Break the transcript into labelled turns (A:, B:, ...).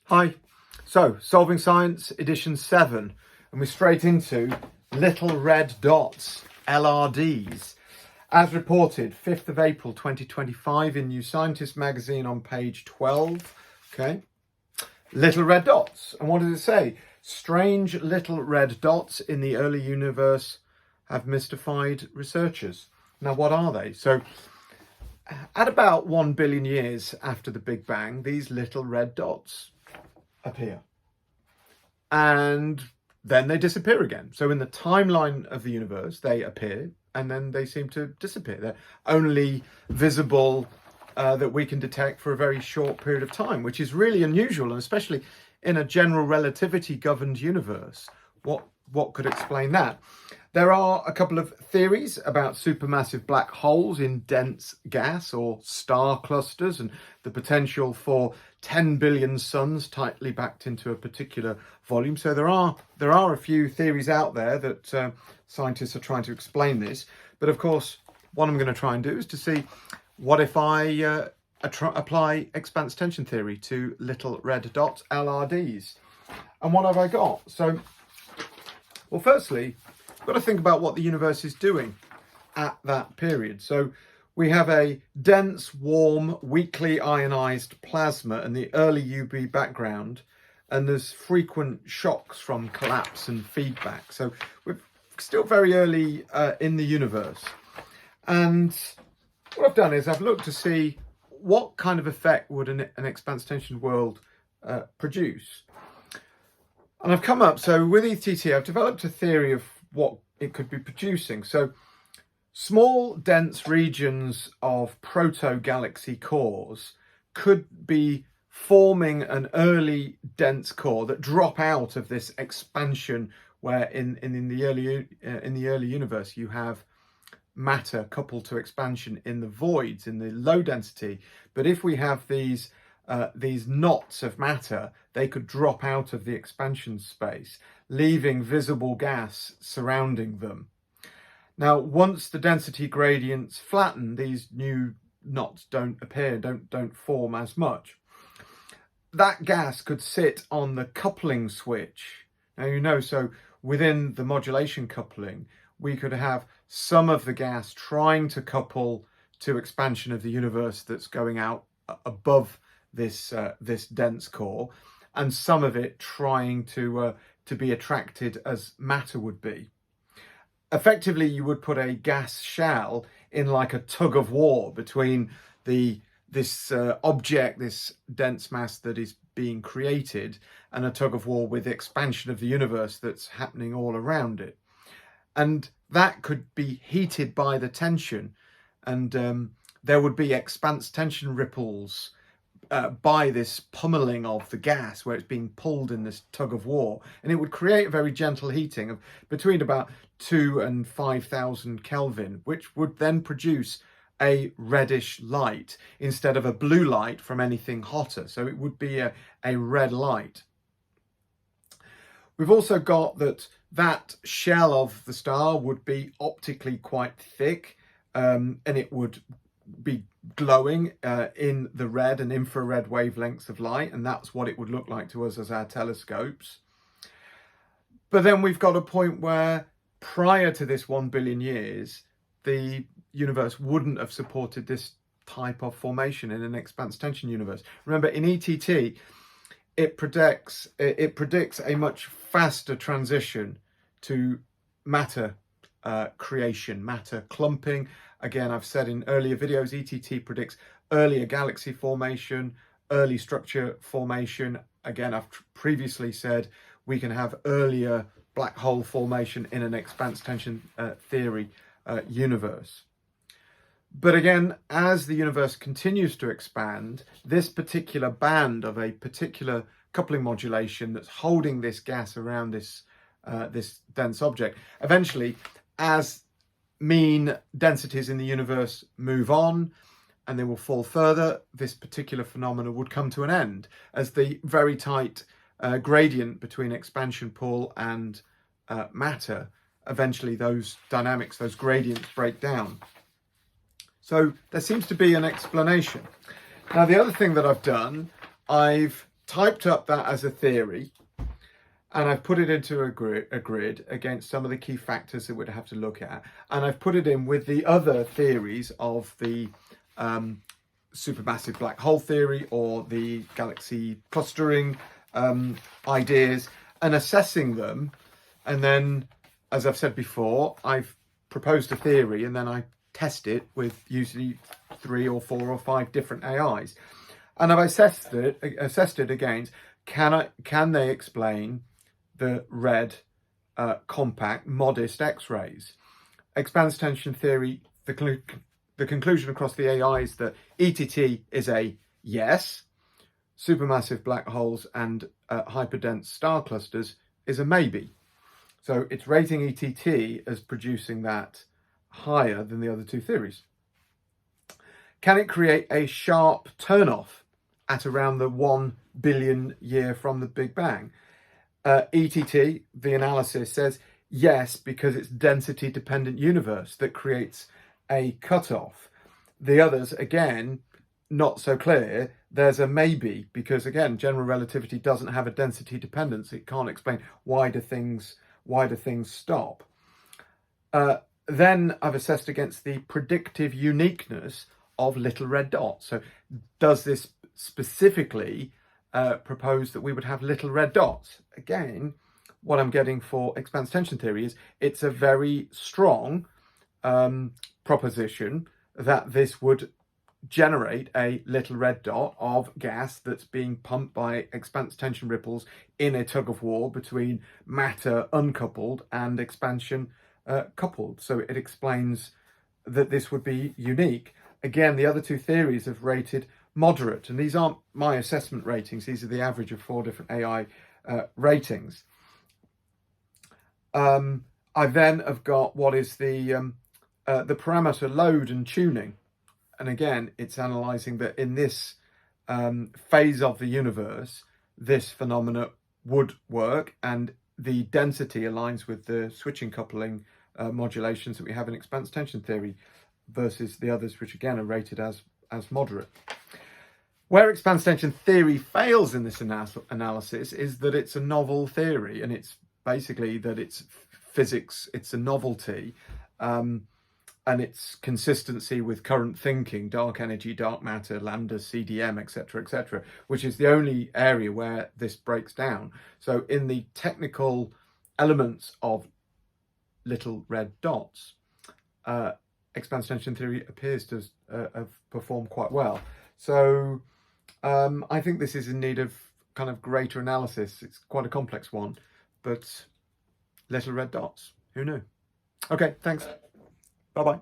A: Hi, so Solving Science edition 7, and we're straight into little red dots, LRDs. As reported, 5th of April 2025 in New Scientist magazine on page 12, okay? Little red dots, and what does it say? Strange little red dots in the early universe have mystified researchers. Now, what are they? So, at about 1 billion years after the Big Bang, these little red dots appear and then they disappear again. So in the timeline of the universe, they appear and then they seem to disappear. They're only visible that we can detect for a very short period of time, which is really unusual, and especially in a general relativity governed universe. What could explain that? There are a couple of theories about supermassive black holes in dense gas or star clusters and the potential for 10 billion suns tightly packed into a particular volume. So there are a few theories out there that scientists are trying to explain this. But of course, what I'm going to try and do is to see what if I apply expanse tension theory to little red dots, LRDs. And what have I got? So, well, firstly, we've got to think about what the universe is doing at that period. So we have a dense, warm, weakly ionized plasma in the early UV background, and there's frequent shocks from collapse and feedback. So we're still very early in the universe. And what I've done is I've looked to see what kind of effect would an expanse tension world produce. And I've come up, so with ETT, I've developed a theory of what it could be producing. So small, dense regions of proto-galaxy cores could be forming an early dense core that drop out of this expansion where in the early universe you have matter coupled to expansion in the voids, in the low density. But if we have these knots of matter, they could drop out of the expansion space, leaving visible gas surrounding them. Now, once the density gradients flatten, these new knots don't appear, don't form as much. That gas could sit on the coupling switch. Now, so within the modulation coupling, we could have some of the gas trying to couple to expansion of the universe that's going out above this dense core, and some of it trying to be attracted as matter would be. Effectively, you would put a gas shell in like a tug of war between this object, this dense mass that is being created, and a tug of war with the expansion of the universe that's happening all around it. And that could be heated by the tension, and there would be expanse tension ripples by this pummeling of the gas where it's being pulled in this tug of war, and it would create a very gentle heating of between about 2,000 and 5,000 Kelvin, which would then produce a reddish light instead of a blue light from anything hotter. So it would be a red light. We've also got that shell of the star would be optically quite thick, and it would be glowing in the red and infrared wavelengths of light, and that's what it would look like to us as our telescopes. But then we've got a point where prior to this 1 billion years, the universe wouldn't have supported this type of formation in an expanse tension universe. Remember, in ETT, it predicts a much faster transition to matter creation, matter clumping. Again, I've said in earlier videos, ETT predicts earlier galaxy formation, early structure formation. Again, I've previously said we can have earlier black hole formation in an expanse tension theory universe. But again, as the universe continues to expand, this particular band of a particular coupling modulation that's holding this gas around this dense object, eventually, as mean densities in the universe move on and they will fall further, this particular phenomenon would come to an end as the very tight gradient between expansion pull and matter, eventually those dynamics, those gradients break down. So there seems to be an explanation. Now, the other thing that I've done, I've typed up that as a theory, and I've put it into a grid against some of the key factors that we'd have to look at. And I've put it in with the other theories of the supermassive black hole theory or the galaxy clustering ideas, and assessing them. And then, as I've said before, I've proposed a theory and then I test it with usually 3 or 4 or 5 different AIs. And I've assessed it against, can they explain the red, compact, modest X-rays? Expanse tension theory, the conclusion across the AI is that ETT is a yes. Supermassive black holes and hyperdense star clusters is a maybe. So it's rating ETT as producing that higher than the other 2 theories. Can it create a sharp turn-off at around the 1 billion year from the Big Bang? ETT, the analysis says yes, because it's density-dependent universe that creates a cutoff. The others, again, not so clear. There's a maybe, because again, general relativity doesn't have a density dependence. It can't explain why do things stop. Then I've assessed against the predictive uniqueness of little red dots. So does this specifically propose that we would have little red dots? Again, what I'm getting for expanse tension theory is it's a very strong proposition that this would generate a little red dot of gas that's being pumped by expanse tension ripples in a tug of war between matter uncoupled and expansion coupled. So it explains that this would be unique. Again, the other 2 theories have rated moderate, and these aren't my assessment ratings. These are the average of 4 different AI ratings. I then have got what is the parameter load and tuning. And again, it's analysing that in this phase of the universe, this phenomena would work, and the density aligns with the switching coupling modulations that we have in expanse tension theory versus the others, which again are rated as moderate. Where expanse tension theory fails in this analysis is that it's a novel theory, and it's basically that it's physics, it's a novelty, and its consistency with current thinking, dark energy, dark matter, lambda, CDM, etc., which is the only area where this breaks down. So in the technical elements of little red dots, expanse tension theory appears to have performed quite well. So I think this is in need of kind of greater analysis. It's quite a complex one, but little red dots, who knew? Okay, thanks. Bye-bye.